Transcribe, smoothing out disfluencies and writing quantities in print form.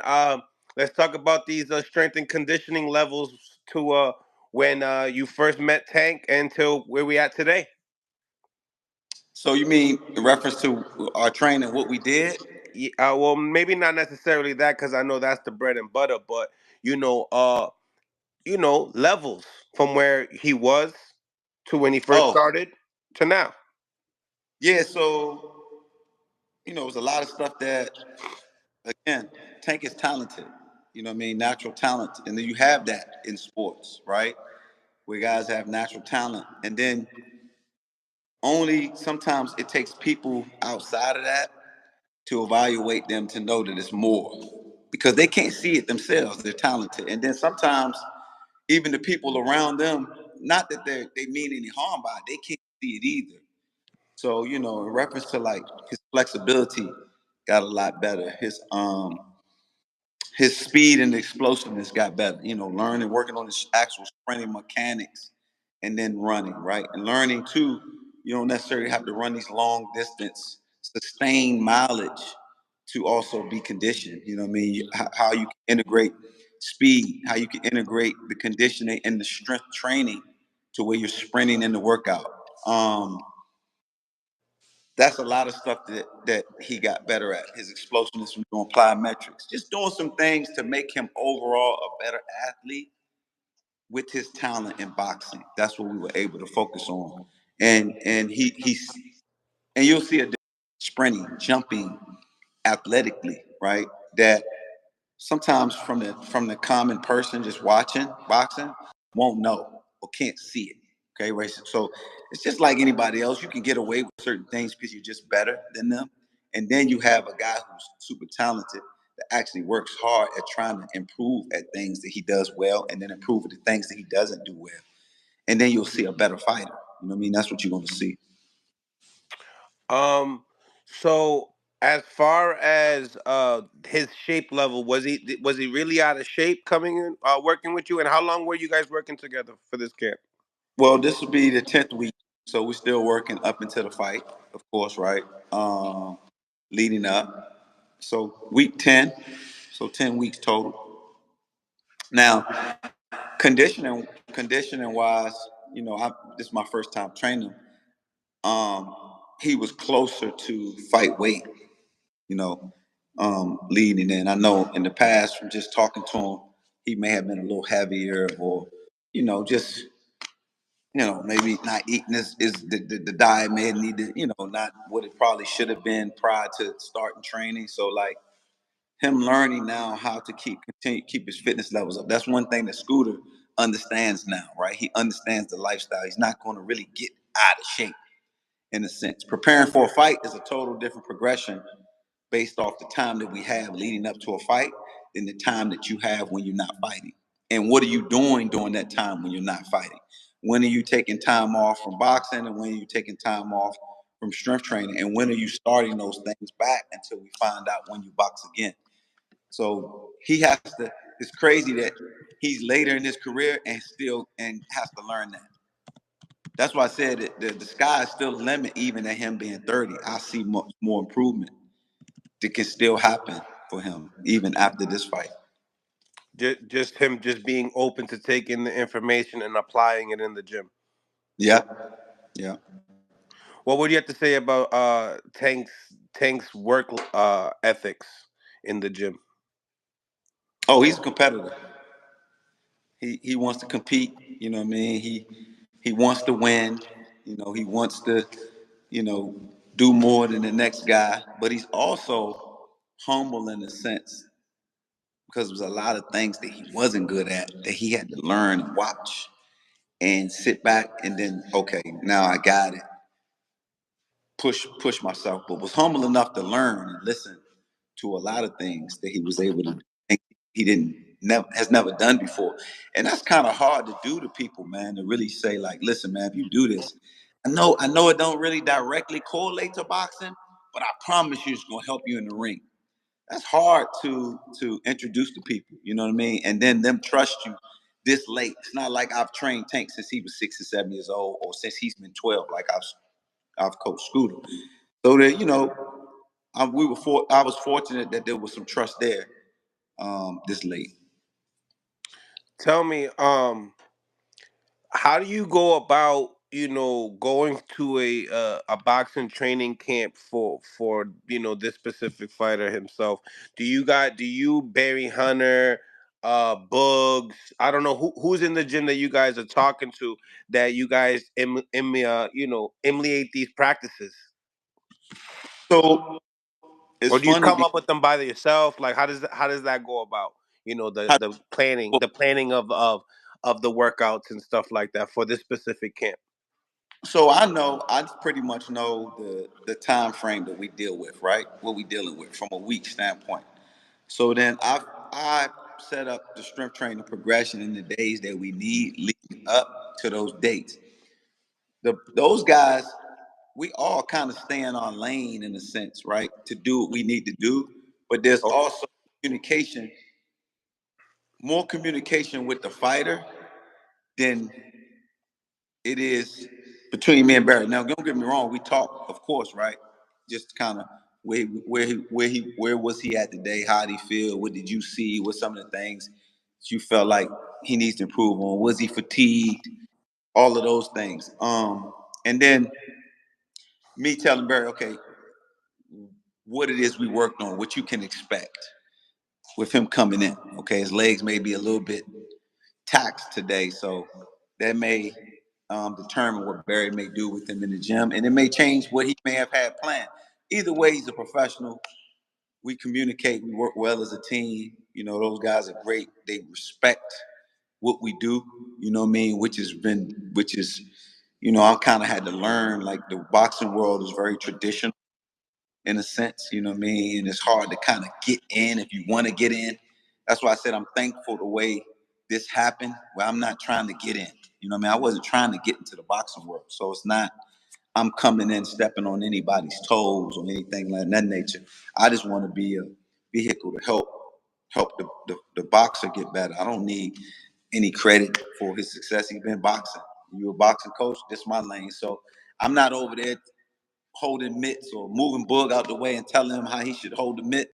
And let's talk about these strength and conditioning levels to when you first met Tank until where we at today. So you mean in reference to our training, what we did? Yeah, well, maybe not necessarily that because I know that's the bread and butter, but you know, uh, levels from where he was to when he first Oh, started to now. yeah. So it was a lot of stuff that, again, Tank is talented. You know what I mean? Natural talent, and then you have that in sports, right? Where guys have natural talent, and then only sometimes it takes people outside of that to evaluate them to know that it's more because they can't see it themselves. They're talented, and then sometimes even the people around them, not that they mean any harm by it, they can't see it either. So in reference to like his flexibility, got a lot better. His speed and explosiveness got better. Learning, working on his actual sprinting mechanics, and then running, right? And learning too, you don't necessarily have to run these long distance, sustained mileage to also be conditioned. You know what I mean? How you can integrate speed, how you can integrate the conditioning and the strength training to where you're sprinting in the workout. That's a lot of stuff that he got better at. His explosiveness from doing plyometrics, just doing some things to make him overall a better athlete with his talent in boxing. That's what we were able to focus on. And he's and you'll see a difference sprinting, jumping, athletically, right? That sometimes from the common person just watching boxing won't know or can't see it. Okay, right. So it's just like anybody else. You can get away with certain things because you're just better than them. And then you have a guy who's super talented that actually works hard at trying to improve at things that he does well and then improve at the things that he doesn't do well. And then you'll see a better fighter. You know what I mean? That's what you're going to see. Um, so as far as his shape level, was he really out of shape coming in working with you? And how long were you guys working together for this camp? Well, this will be the 10th week. So we're still working up until the fight, of course, right? Leading up. So week 10, so 10 weeks total. Now, conditioning wise, this is my first time training. Um, he was closer to fight weight, you know, leading in. I know in the past from just talking to him, he may have been a little heavier or, just maybe not eating is the diet may need to, not what it probably should have been prior to starting training. So like him learning now how to keep his fitness levels up. That's one thing that Scooter understands now, right? He understands the lifestyle. He's not going to really get out of shape in a sense. Preparing for a fight is a total different progression based off the time that we have leading up to a fight than the time that you have when you're not fighting. And what are you doing during that time when you're not fighting? When are you taking time off from boxing and when are you taking time off from strength training? And when are you starting those things back until we find out when you box again? So he has to, it's crazy that he's later in his career and has to learn that. That's why I said that the sky is still the limit, even at him being 30. I see more improvement that can still happen for him even after this fight. Just him just being open to taking the information and applying it in the gym. Yeah, yeah. What would you have to say about Tank's work ethics in the gym? Oh, he's a competitor. He wants to compete. You know what I mean? He wants to win. He wants to you know do more than the next guy. But he's also humble in a sense because there's a lot of things that he wasn't good at that he had to learn and watch and sit back and then okay, now I got it. Push myself, but was humble enough to learn and listen to a lot of things that he was able to do. He didn't never has never done before, and that's kind of hard to do to people, man. To really say like, listen, man, if you do this, I know it don't really directly correlate to boxing, but I promise you, it's gonna help you in the ring. That's hard to introduce to people, you know what I mean, and then them trust you this late. It's not like I've trained Tank since he was 6 or 7 years old, or since he's been 12, like I've coached Scooter. So that I was fortunate that there was some trust there, this late. Tell me, how do you go about, going to a boxing training camp for this specific fighter himself? Do you Barry Hunter, Bugs? I don't know who's in the gym that you guys are talking to, that you guys emulate these practices, So it's or do you funny come because up with them by yourself? Like, how does that go about? how, The planning of the workouts and stuff like that for this specific camp. so I know I pretty much know the time frame that we deal with, right? What we dealing with from a week standpoint. So then I set up the strength training progression in the days that we need leading up to those dates. Those guys, we all kind of stay in our lane in a sense, right? To do what we need to do. But there's Okay. also communication, more communication with the fighter than it is between me and Barry. Now, don't get me wrong, we talk, of course, right? Just kind of where was he at today? How did he feel? What did you see? What some of the things that you felt like he needs to improve on? Was he fatigued? All of those things. And then me telling Barry, okay, what it is we worked on, what you can expect with him coming in. Okay, his legs may be a little bit taxed today, so that may determine what Barry may do with him in the gym, and it may change what he may have had planned. Either way, he's a professional. We communicate. We work well as a team. Those guys are great. They respect what we do. You know what I mean? I kind of had to learn. Like the boxing world is very traditional in a sense, you know what I mean? And it's hard to kind of get in if you want to get in. That's why I said I'm thankful the way this happened, where I'm not trying to get in. You know what I mean? I wasn't trying to get into the boxing world. So it's not I'm coming in stepping on anybody's toes or anything like that nature. I just want to be a vehicle to help the boxer get better. I don't need any credit for his success. He's been boxing. You're a boxing coach, this is my lane. So I'm not over there holding mitts or moving Bug out the way and telling him how he should hold the mitt.